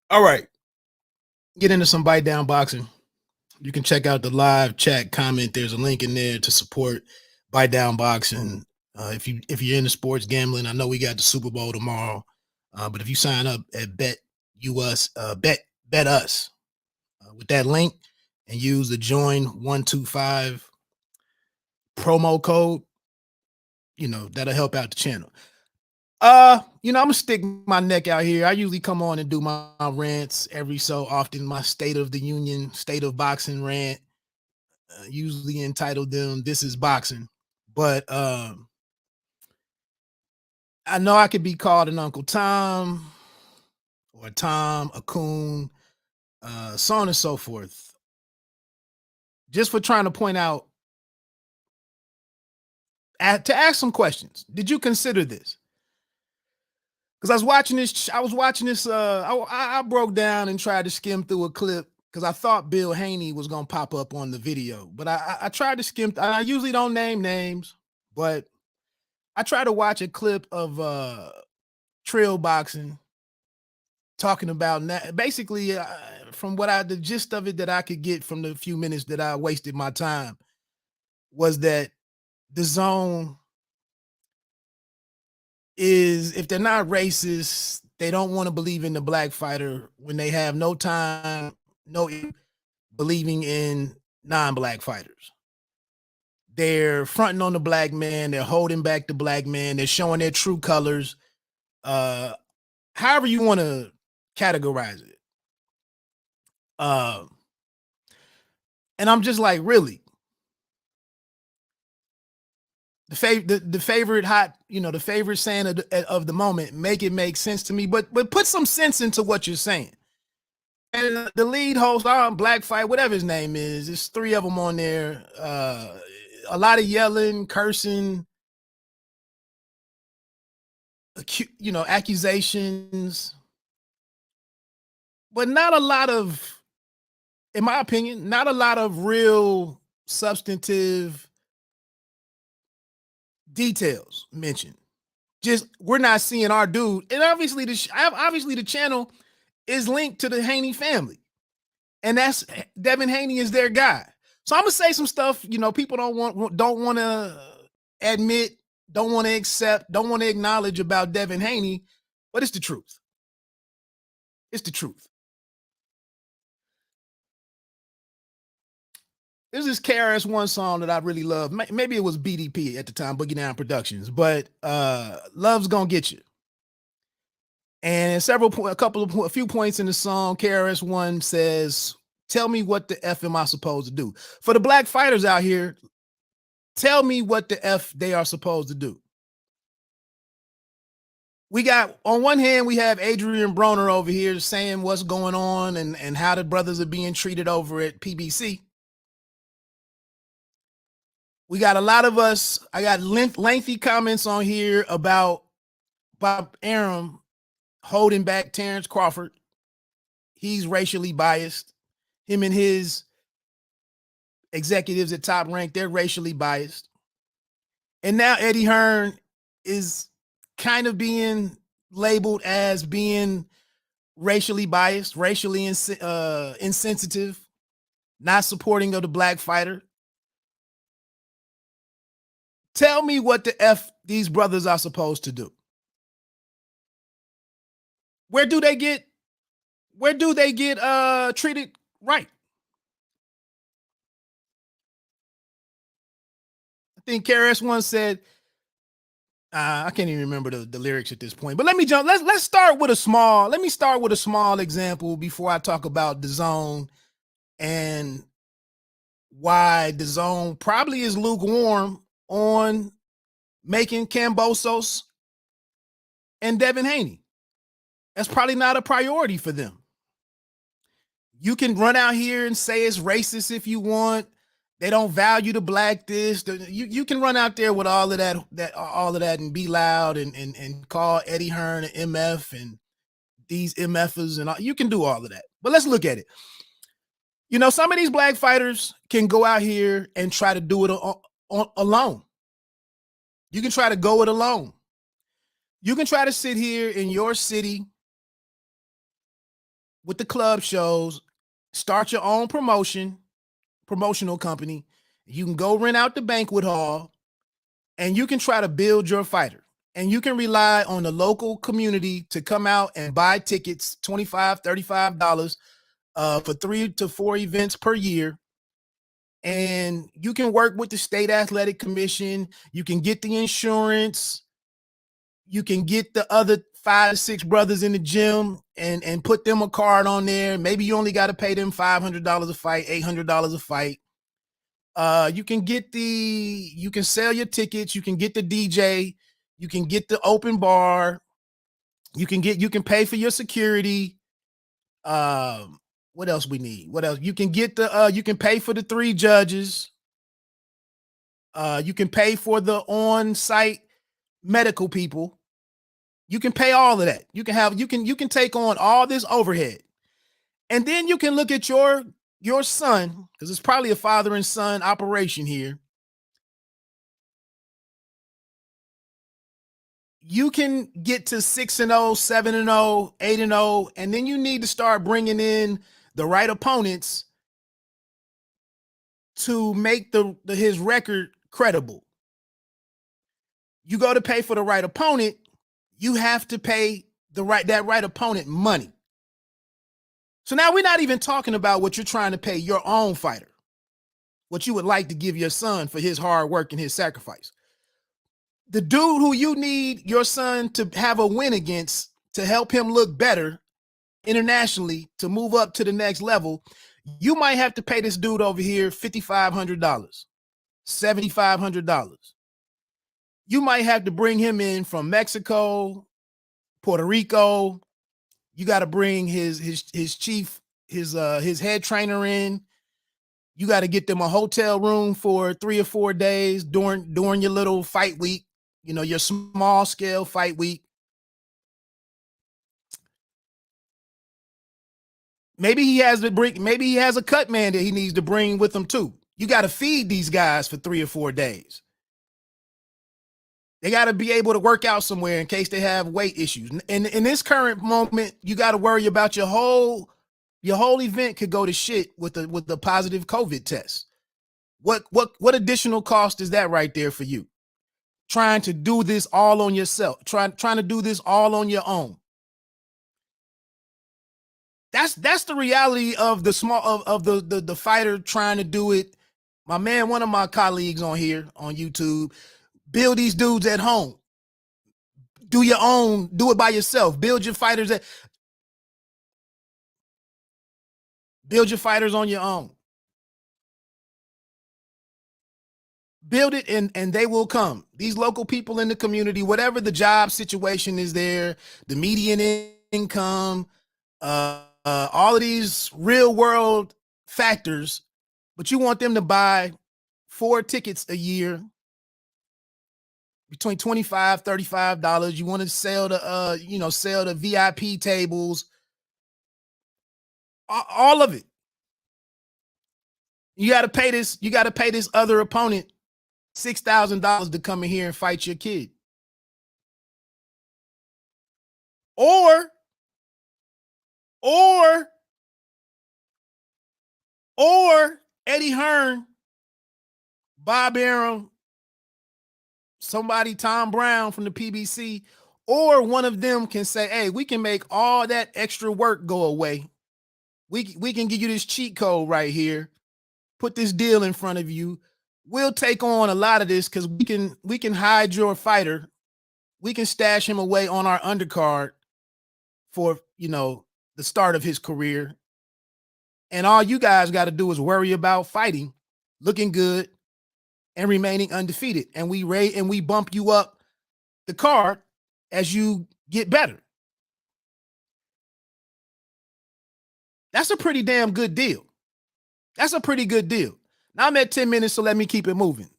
All right, get into some bite down boxing. You can check out the live chat comment. There's a link in there to support bite down boxing. If you're into sports gambling, I know we got the Super Bowl tomorrow, but if you sign up at bet us with that link and use the join 125 promo code, that'll help out the channel. I'm gonna stick my neck out here. I usually come on and do my rants every so often, my State of the Union, State of Boxing rant, usually entitled them This is Boxing. But I know I could be called an Uncle Tom or Tom, a coon, so on and so forth. Just for trying to point out, to ask some questions. Did you consider this? Because I was watching this. I broke down and tried to skim through a clip because I thought Bill Haney was gonna pop up on the video, but I tried to skim. I usually don't name names, but I tried to watch a clip of trail boxing talking about basically from the gist of it that I could get from the few minutes that I wasted my time was that the zone is, if they're not racist, they don't want to believe in the black fighter when they have no time, no believing in non-black fighters. They're fronting on the black man. They're holding back the black man. They're showing their true colors. However you want to categorize it. And I'm just like, really? The favorite the favorite saying of the moment, make it make sense to me, but put some sense into what you're saying. And the lead host, Black Fight, whatever his name is, there's three of them on there. A lot of yelling, cursing, accusations, but not a lot of, in my opinion, not a lot of real substantive details mentioned. Just, we're not seeing our dude, and obviously the channel is linked to the Haney family, and that's Devin Haney is their guy. So I'm gonna say some stuff people don't want to admit, don't want to accept, don't want to acknowledge about Devin Haney, but it's the truth. It's the truth. There's this KRS-One song that I really love. Maybe it was BDP at the time, Boogie Down Productions, but Love's Gonna Get You. And a few points in the song, KRS-One says, tell me what the F am I supposed to do? For the black fighters out here, tell me what the F they are supposed to do. We got, on one hand, we have Adrian Broner over here saying what's going on and how the brothers are being treated over at PBC. We got a lot of us, I got lengthy comments on here about Bob Arum holding back Terrence Crawford. He's racially biased. Him and his executives at Top Rank, they're racially biased. And now Eddie Hearn is kind of being labeled as being racially biased, racially insensitive, not supporting of the black fighter. Tell me what the F these brothers are supposed to do. Where do they get treated right? I think KRS-One said, I can't even remember the lyrics at this point, but let me start with a small example before I talk about DAZN and why DAZN probably is lukewarm on making Kambosos and Devin Haney. That's probably not a priority for them. You can run out here and say it's racist if you want. They don't value the black this. You can run out there with all of that and be loud and call Eddie Hearn an MF and these MFers and all. You can do all of that. But let's look at it. Some of these black fighters can go out here and try to do it alone. You can try to go it alone. You can try to sit here in your city with the club shows, start your own promotional company. You can go rent out the banquet hall and you can try to build your fighter. And you can rely on the local community to come out and buy tickets, $25, $35 for 3 to 4 events per year. And you can work with the state athletic commission. You can get the insurance. You can get the other 5 to 6 brothers in the gym and put them a card on there. Maybe you only got to pay them $500 a fight, $800 a fight. You can sell your tickets. You can get the DJ. You can get the open bar. You can pay for your security. What else we need? What else? You can get you can pay for the 3 judges. You can pay for the on-site medical people. You can pay all of that. You can take on all this overhead. And then you can look at your son, because it's probably a father and son operation here. You can get to 6-0, 7-0, 8-0, and then you need to start bringing in the right opponents to make his record credible. You go to pay for the right opponent, you have to pay that right opponent money. So now we're not even talking about what you're trying to pay your own fighter, what you would like to give your son for his hard work and his sacrifice. The dude who you need your son to have a win against to help him look better internationally, to move up to the next level, you might have to pay this dude over here $5,500, $7,500. You might have to bring him in from Mexico, Puerto Rico. You got to bring his chief, his head trainer in. You got to get them a hotel room for 3 or 4 days during your little fight week, your small scale fight week. Maybe he has a cut man that he needs to bring with him too. You got to feed these guys for 3 or 4 days. They got to be able to work out somewhere in case they have weight issues. And in this current moment, you got to worry about your whole event could go to shit with the positive COVID test. What additional cost is that right there for you? Trying to do this all on yourself, trying to do this all on your own. That's the reality of the fighter trying to do it. My man, one of my colleagues on here on YouTube, build these dudes at home. Do it by yourself. Build your fighters on your own. Build it and they will come. These local people in the community, whatever the job situation is there, the median income, all of these real world factors, but you want them to buy 4 tickets a year between $25, $35. You want to sell the VIP tables, all of it. You got to pay this other opponent $6,000 to come in here and fight your kid. Or Eddie Hearn, Bob Arum, somebody, Tom Brown from the PBC, or one of them can say, hey, we can make all that extra work go away. We can give you this cheat code right here. Put this deal in front of you. We'll take on a lot of this because we can hide your fighter. We can stash him away on our undercard for, the start of his career. And all you guys got to do is worry about fighting, looking good, and remaining undefeated. And we bump you up the card as you get better. That's a pretty damn good deal. That's a pretty good deal. Now I'm at 10 minutes, so let me keep it moving.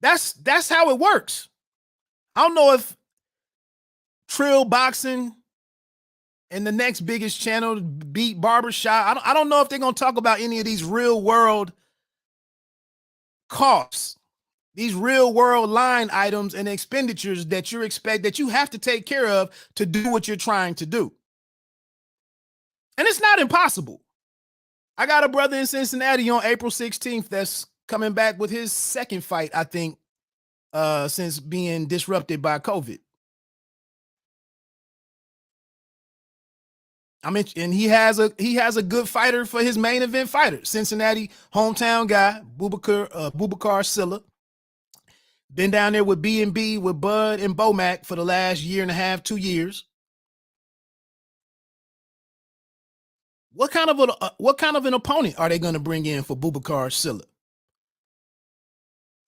That's how it works. I don't know if Trill Boxing and the next biggest channel, Beat Barbershop, I don't know if they're going to talk about any of these real world costs, these real world line items and expenditures that you have to take care of to do what you're trying to do. And it's not impossible. I got a brother in Cincinnati on April 16th that's coming back with his second fight, I think, since being disrupted by COVID. I mean, and he has a good fighter for his main event fighter, Cincinnati hometown guy, Bubakar Silla. Been down there with B&B with Bud and Bomac for the last year and a half, 2 years. What kind of an opponent are they going to bring in for Bubakar Silla?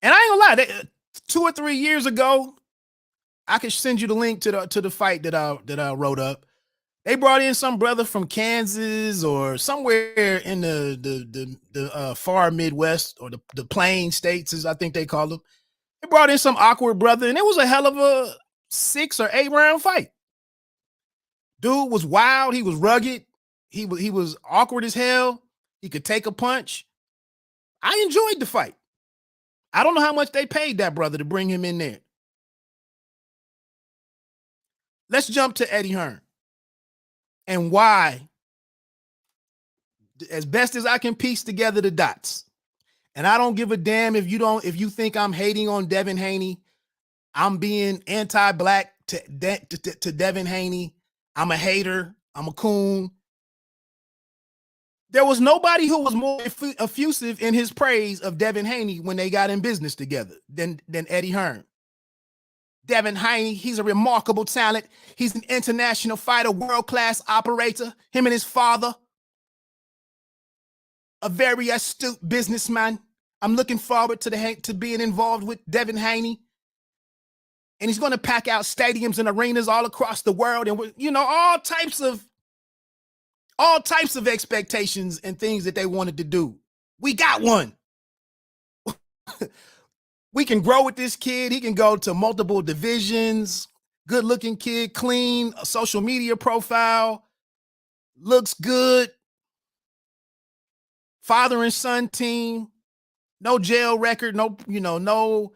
And I ain't gonna lie, 2 or 3 years ago, I could send you the link to the fight that I wrote up. They brought in some brother from Kansas or somewhere in the far Midwest or the Plain States, as I think they call them. They brought in some awkward brother, and it was a hell of a 6 or 8 round fight. Dude was wild. He was rugged. He was awkward as hell. He could take a punch. I enjoyed the fight. I don't know how much they paid that brother to bring him in there. Let's jump to Eddie Hearn and why, as best as I can piece together the dots. And I don't give a damn if you think I'm hating on Devin Haney. I'm being anti-black to Devin Haney. I'm a hater. I'm a coon. There was nobody who was more effusive in his praise of Devin Haney when they got in business together than Eddie Hearn. Devin Haney, he's a remarkable talent. He's an international fighter, world-class operator. Him and his father, a very astute businessman. I'm looking forward to being involved with Devin Haney. And he's going to pack out stadiums and arenas all across the world. And, all types of expectations and things that they wanted to do. We got one. We can grow with this kid. He can go to multiple divisions. Good looking kid, clean, a social media profile, looks good. Father and son team, no jail record, no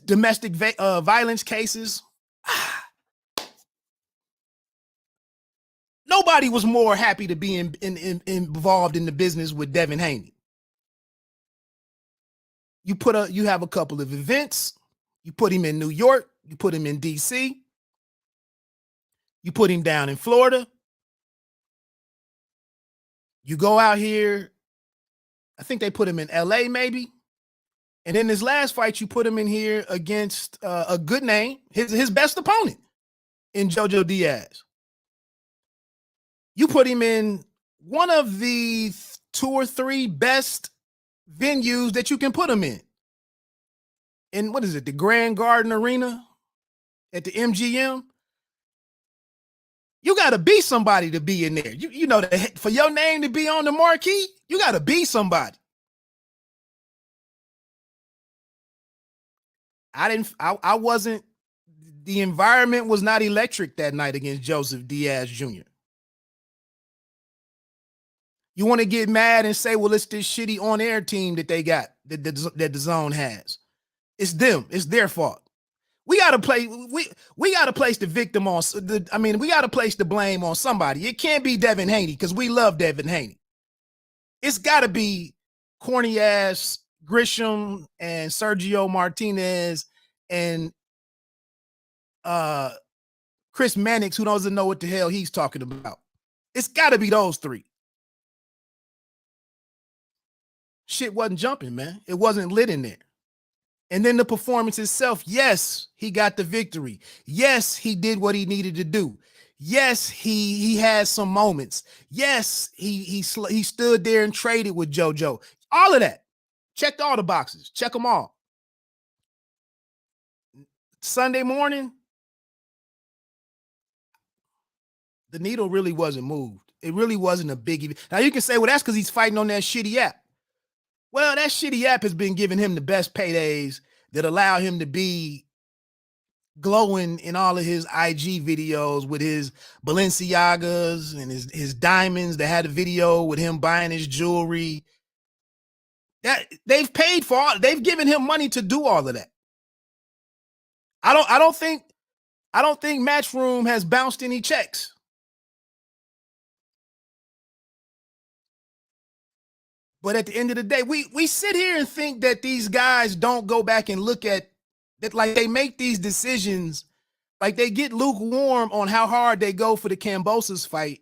domestic violence cases. Nobody was more happy to be involved in the business with Devin Haney. You have a couple of events. You put him in New York. You put him in DC. You put him down in Florida. You go out here. I think they put him in LA maybe. And in his last fight, you put him in here against a good name, his best opponent in Jojo Diaz. You put him in one of the 2 or 3 best venues that you can put him in. In what is it, the Grand Garden Arena at the MGM? You got to be somebody to be in there. You know that for your name to be on the marquee, you got to be somebody. The environment was not electric that night against Joseph Diaz Jr. You want to get mad and say, well, it's this shitty on-air team that they got, that the DAZN has. It's them. It's their fault. We got to place the victim on, we got to place the blame on somebody. It can't be Devin Haney because we love Devin Haney. It's got to be corny-ass Grisham and Sergio Martinez and Chris Mannix, who doesn't know what the hell he's talking about. It's got to be those 3. Shit wasn't jumping, man. It wasn't lit in there. And then the performance itself, yes, he got the victory. Yes, he did what he needed to do. Yes, he had some moments. Yes, he stood there and traded with JoJo. All of that. Checked all the boxes. Check them all. Sunday morning, the needle really wasn't moved. It really wasn't a biggie. Now you can say, well, that's because he's fighting on that shitty app. Well, that shitty app has been giving him the best paydays that allow him to be glowing in all of his IG videos with his Balenciagas and his diamonds. That had a video with him buying his jewelry. That they've paid for all, they've given him money to do all of that. I don't think Matchroom has bounced any checks. But at the end of the day, we sit here and think that these guys don't go back and look at that, like they make these decisions, like they get lukewarm on how hard they go for the Kambosos fight.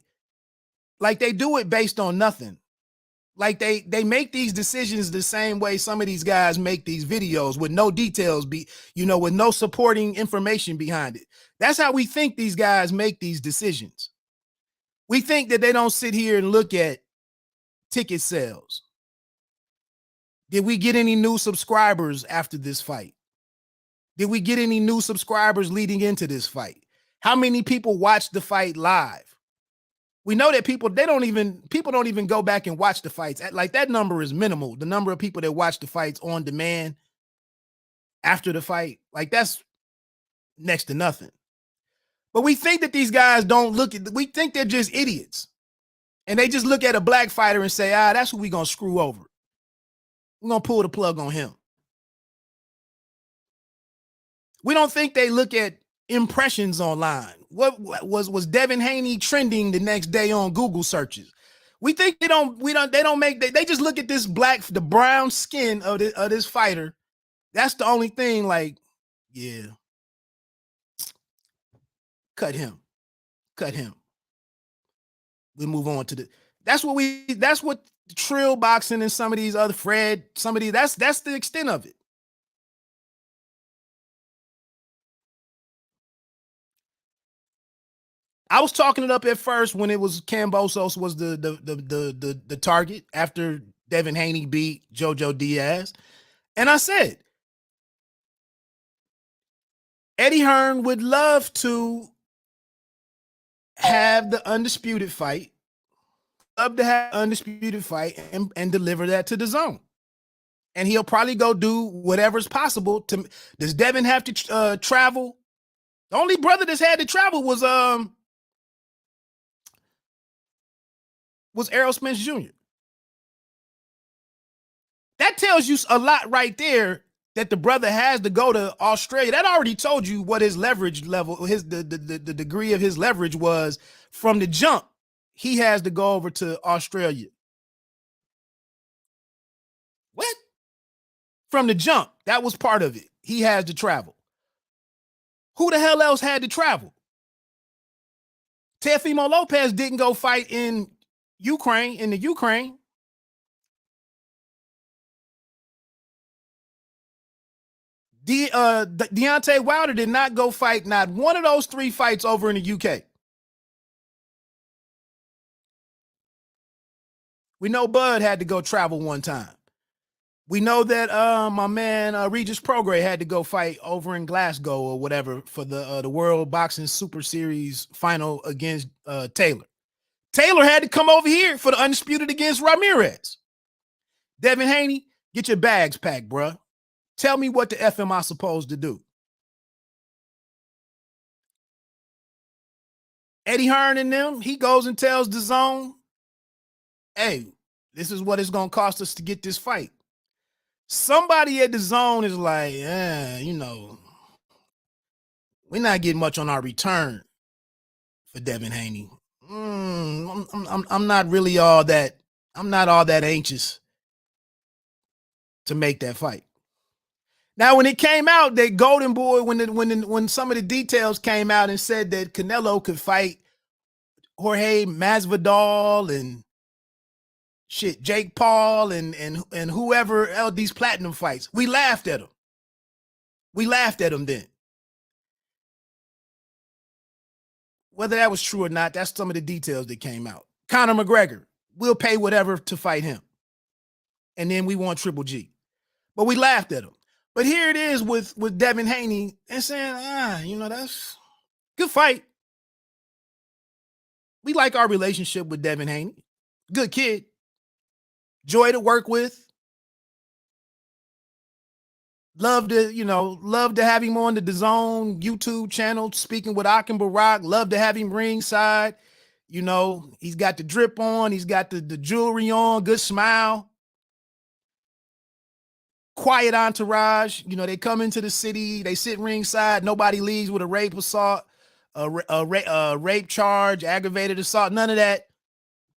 Like they do it based on nothing. Like they make these decisions the same way some of these guys make these videos with no details, with no supporting information behind it. That's how we think these guys make these decisions. We think that they don't sit here and look at ticket sales. Did we get any new subscribers after this fight? Did we get any new subscribers leading into this fight? How many people watched the fight live? We know that people don't even go back and watch the fights. Like that number is minimal. The number of people that watch the fights on demand after the fight, like that's next to nothing. But we think that these guys don't we think they're just idiots. And they just look at a black fighter and say, that's who we're going to screw over. We're going to pull the plug on him. We don't think they look at impressions online. What was Devin Haney trending the next day on Google searches? We think they just look at the brown skin of this fighter. That's the only thing, like, yeah. Cut him. We move on to that's what Trill Boxing and some of these other that's the extent of it. I was talking it up at first when it was Kambosos was the target after Devin Haney beat Jojo Diaz. And I said, Eddie Hearn would love to have the undisputed fight, and deliver that to DAZN. And he'll probably go do whatever's possible does Devin have to travel? The only brother that's had to travel was Errol Spence Jr. That tells you a lot right there that the brother has to go to Australia. That already told you what his leverage level, the degree of his leverage was from the jump. He has to go over to Australia. What? From the jump, that was part of it. He has to travel. Who the hell else had to travel? Teofimo Lopez didn't go fight in the Ukraine. Deontay Wilder did not go fight not one of those 3 fights over in the UK. We know Bud had to go travel one time. We know that my man Regis Prograis had to go fight over in Glasgow or whatever for the World Boxing Super Series final against Taylor. Taylor had to come over here for the Undisputed against Ramirez. Devin Haney, get your bags packed, bruh. Tell me what the F am I supposed to do? Eddie Hearn and them, he goes and tells DAZN, hey, this is what it's going to cost us to get this fight. Somebody at DAZN is like, we're not getting much on our return for Devin Haney. I'm not really all that. I'm not all that anxious to make that fight. Now, when it came out, that Golden Boy, when some of the details came out and said that Canelo could fight Jorge Masvidal and Jake Paul and whoever else these platinum fights, we laughed at him. We laughed at him then. Whether that was true or not, that's some of the details that came out. Conor McGregor, we'll pay whatever to fight him. And then we want Triple G. But we laughed at him. But here it is with Devin Haney and saying, that's good fight. We like our relationship with Devin Haney. Good kid. Joy to work with. Love to have him on the DAZN YouTube channel, speaking with Akim Barak. Love to have him ringside. He's got the drip on. He's got the jewelry on. Good smile. Quiet entourage. They come into the city. They sit ringside. Nobody leaves with a rape assault, a rape charge, aggravated assault. None of that.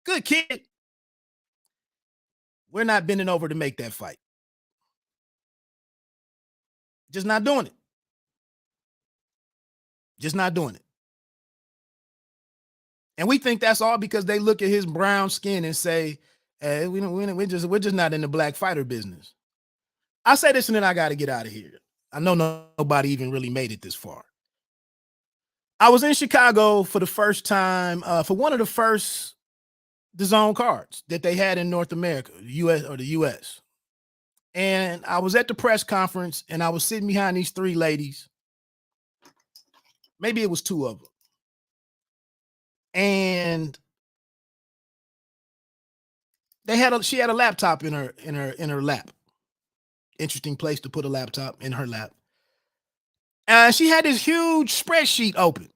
Good kid. We're not bending over to make that fight. Just not doing it. Just not doing it. And we think that's all because they look at his brown skin and say, hey, we're just not in the black fighter business. I say this and then I got to get out of here. I know nobody even really made it this far. I was in Chicago for the first time, for one of the first DAZN cards that they had in North America, the US. And I was at the press conference and I was sitting behind these three ladies. Maybe it was two of them. And she had a laptop in her lap. Interesting place to put a laptop in her lap. She had this huge spreadsheet open.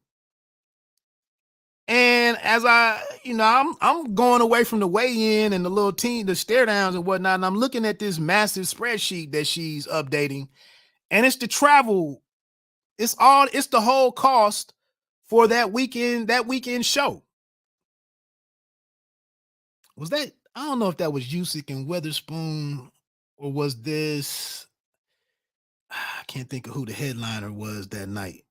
And as I'm going away from the weigh-in and the little team, the stare downs and whatnot, and I'm looking at this massive spreadsheet that she's updating, and it's the travel, it's the whole cost for that weekend show. Was that, I don't know if that was Usyk and Weatherspoon, or was this, I can't think of who the headliner was that night.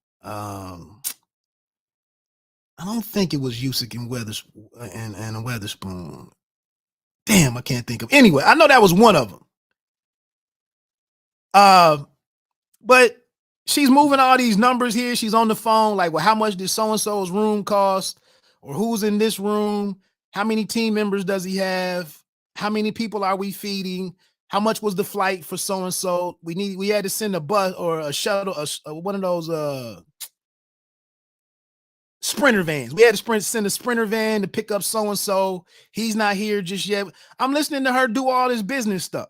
I don't think it was Usyk and Weatherspoon. Damn, I can't think of. Anyway, I know that was one of them. But she's moving all these numbers here. She's on the phone, like, well, how much did so-and-so's room cost? Or who's in this room? How many team members does he have? How many people are we feeding? How much was the flight for so-and-so? We had to send a bus or a shuttle, one of those Sprinter vans. We had to send a Sprinter van to pick up so-and-so. He's not here just yet. I'm listening to her do all this business stuff.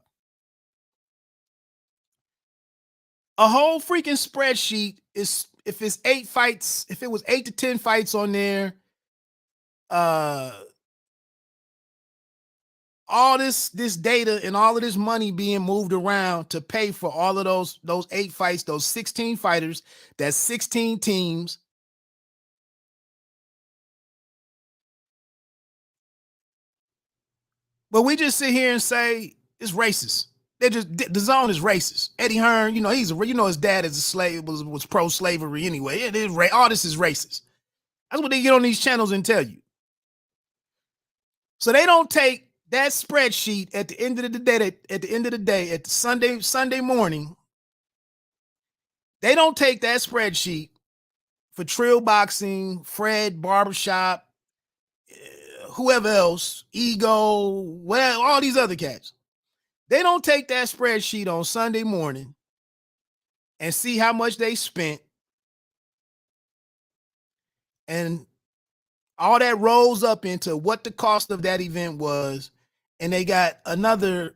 A whole freaking spreadsheet is, if it's 8 fights, if it was 8 to 10 fights on there, all this data and all of this money being moved around to pay for all of those 8 fights, those 16 fighters, that's 16 teams. But we just sit here and say it's racist. DAZN is racist. Eddie Hearn, his dad is a slave, was pro-slavery anyway. It is all this is racist. That's what they get on these channels and tell you. So they don't take that spreadsheet at the end of the day, at the Sunday morning. They don't take that spreadsheet for Trill Boxing, Fred Barbershop, whoever else, Ego, whatever, all these other cats. They don't take that spreadsheet on Sunday morning and see how much they spent, and all that rolls up into what the cost of that event was, and they got another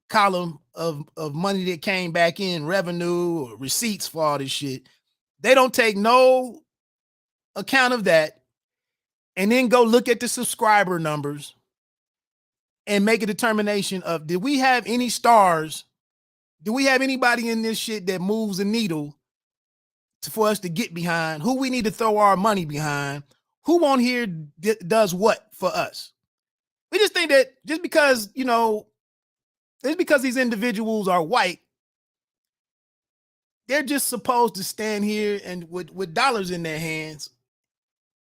column of money that came back in, revenue or receipts for all this shit. They don't take no account of that and then go look at the subscriber numbers and make a determination of, did we have any stars? Do we have anybody in this shit that moves a needle for us to get behind? Who we need to throw our money behind? Who on here does what for us? We just think that just because, it's because these individuals are white, they're just supposed to stand here and with dollars in their hands,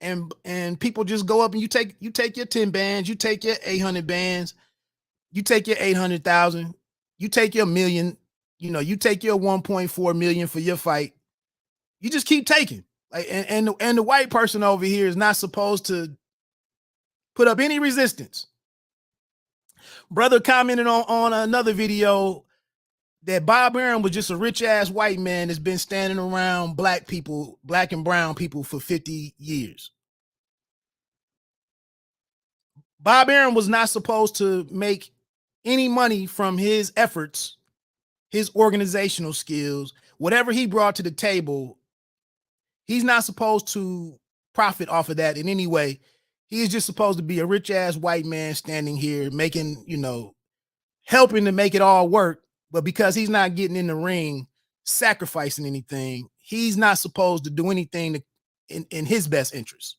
and people just go up and you take your 10 bands, you take your 800 bands, you take your 800,000, you take your million, you take your 1.4 million for your fight. You just keep taking. Like, and the white person over here is not supposed to put up any resistance. Brother commented on another video that Bob Arum was just a rich ass white man that's been standing around black and brown people for 50 years. Bob Arum was not supposed to make any money from his efforts, his organizational skills, whatever he brought to the table. He's not supposed to profit off of that in any way. He is just supposed to be a rich ass white man standing here making, helping to make it all work. But because he's not getting in the ring, sacrificing anything, he's not supposed to do anything in his best interest.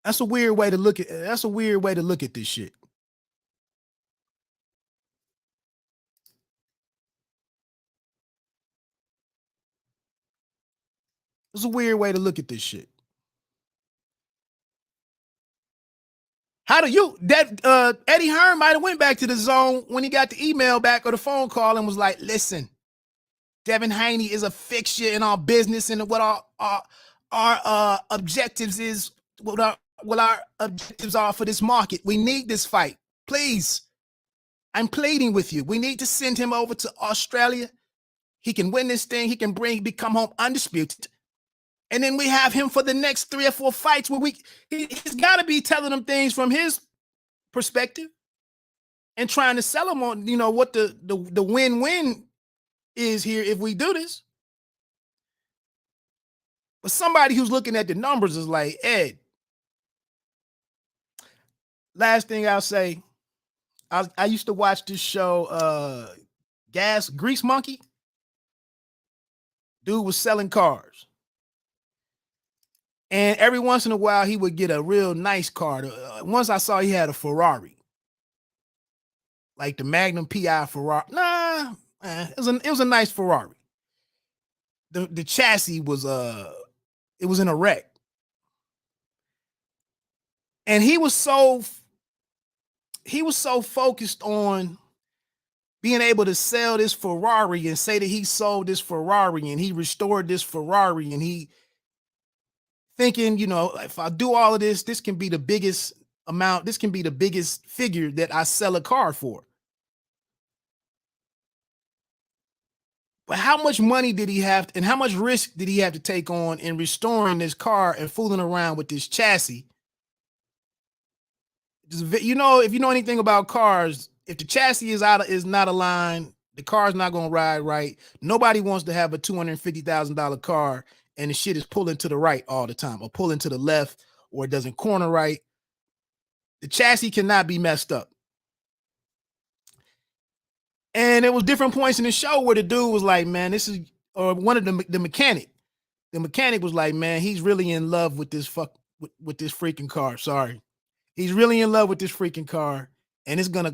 That's a weird way to look at. That's a weird way to look at this shit. It's a weird way to look at this shit. How do you that Eddie Hearn might have went back to the zone when he got the email back or the phone call and was like, listen, Devin Haney is a fixture in our business and what our objectives is, what our objectives are for this market. We need this fight. Please. I'm pleading with you. We need to send him over to Australia. He can win this thing. He can become home undisputed. And then we have him for the next 3 or 4 fights where he's got to be telling them things from his perspective and trying to sell them on, what the win-win is here if we do this. But somebody who's looking at the numbers is like, Ed, last thing I'll say, I used to watch this show, Grease Monkey. Dude was selling cars. And every once in a while, he would get a real nice car. Once I saw he had a Ferrari. Like the Magnum PI Ferrari. It was a nice Ferrari. The chassis was it was in a wreck. And he was so focused on being able to sell this Ferrari and say that he sold this Ferrari and he restored this Ferrari and he thinking, if I do all of this, this can be the biggest amount, this can be the biggest figure that I sell a car for. But how much money did he have and how much risk did he have to take on in restoring this car and fooling around with this chassis? If you know anything about cars, if the chassis is not aligned, the car's not going to ride right. Nobody wants to have a $250,000 car and the shit is pulling to the right all the time or pulling to the left or it doesn't corner right. The chassis cannot be messed up. And there was different points in the show where the dude was like, man, this is, or one of the mechanic. The mechanic was like, man, he's really in love with this with this freaking car. Sorry. He's really in love with this freaking car and it's gonna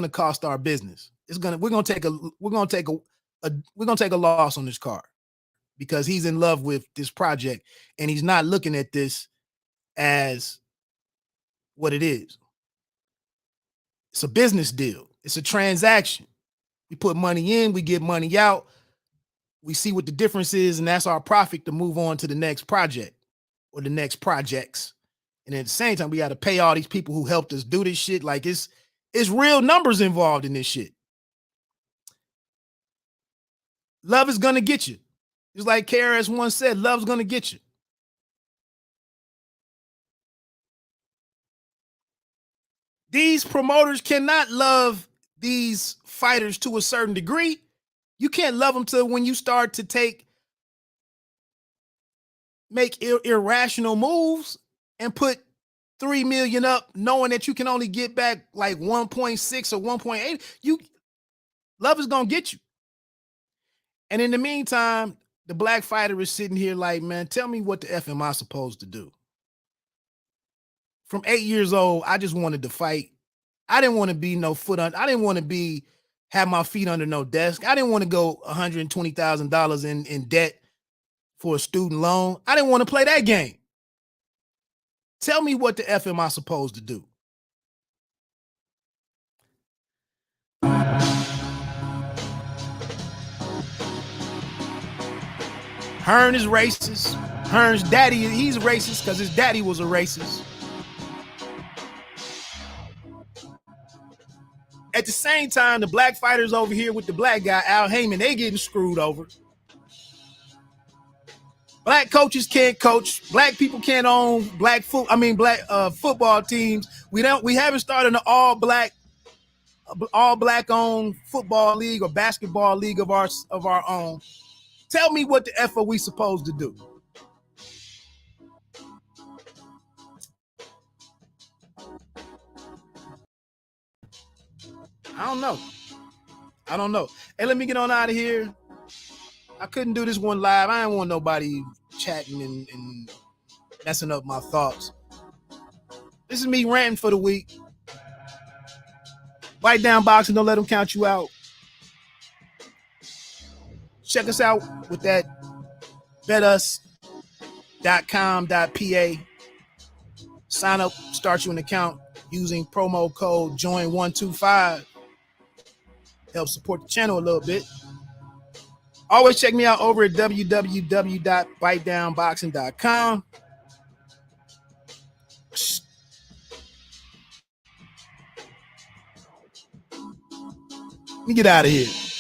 cost our business. We're gonna take a loss on this car. Because he's in love with this project and he's not looking at this as what it is. It's a business deal. It's a transaction. We put money in, we get money out. We see what the difference is, and that's our profit to move on to the next project or the next projects. And at the same time, we got to pay all these people who helped us do this shit. Like it's real numbers involved in this shit. Love is going to get you. Just like KRS once said, love's going to get you. These promoters cannot love these fighters to a certain degree. You can't love them till when you start to make irrational moves and put 3 million up, knowing that you can only get back like 1.6 or 1.8. Love is going to get you. And in the meantime, the black fighter is sitting here like, man, tell me what the F am I supposed to do? From 8 years old, I just wanted to fight. I didn't want to be I didn't want to have my feet under no desk. I didn't want to go $120,000 in debt for a student loan. I didn't want to play that game. Tell me what the F am I supposed to do? Hearn is racist. Hearn's daddy, he's racist because his daddy was a racist. At the same time, the black fighters over here with the black guy, Al Heyman, they getting screwed over. Black coaches can't coach. Black people can't own black football teams. We haven't started an all black owned football league or basketball league of our own. Tell me what the F are we supposed to do? I don't know. Hey, let me get on out of here. I couldn't do this one live. I didn't want nobody chatting and messing up my thoughts. This is me ranting for the week. Bite down boxing. Don't let them count you out. Check us out with that betus.com.pa. Sign up, start you an account using promo code JOIN125. Help support the channel a little bit. Always check me out over at www.bitedownboxing.com. Let me get out of here.